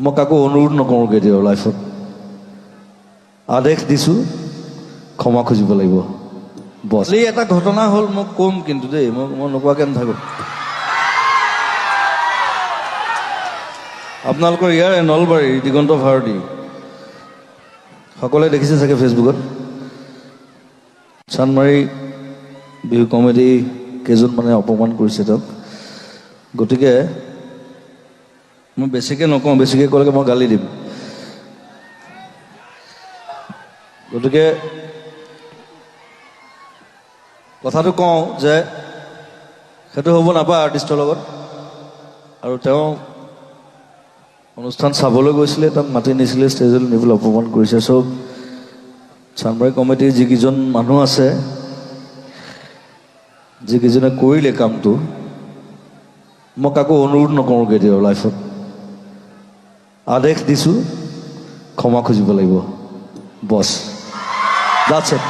মই কাকো অনুৰোধ নকৰোঁ কেতিয়াও লাইফত আদেশ দিছোঁ ক্ষমা খুজিব লাগিব বছ এই এটা ঘটনা হ'ল মই ক'ম কিন্তু দেই মই নোকোৱাকৈ নাথাকোঁ আপোনালোকৰ ইয়াৰ নলবাৰী দিগন্ত ভাৰতী সকলোৱে দেখিছে চাগে ফেচবুকত চানমাৰী বিহু কমেডি কেইজনমানে অপমান কৰিছে তেওঁক গতিকে মই বেছিকৈ নকওঁ বেছিকৈ ক'লেকে মই গালি দিম গতিকে কথাটো কওঁ যে সেইটো হ'ব নাপায় আৰ্টিষ্টৰ লগত আৰু তেওঁ অনুষ্ঠান চাবলৈ গৈছিলে তাক মাতি নিছিলে ষ্টেজলৈ নিবলৈ অপমান কৰিছে চব চানমাৰী কমিটিৰ যিকেইজন মানুহ আছে যিকেইজনে কৰিলে কামটো মই কাকো অনুৰোধ নকৰোঁ কেতিয়াও লাইফত আদেশ দিছোঁ ক্ষমা খুজিব লাগিব বছ দ্যাটছ ইট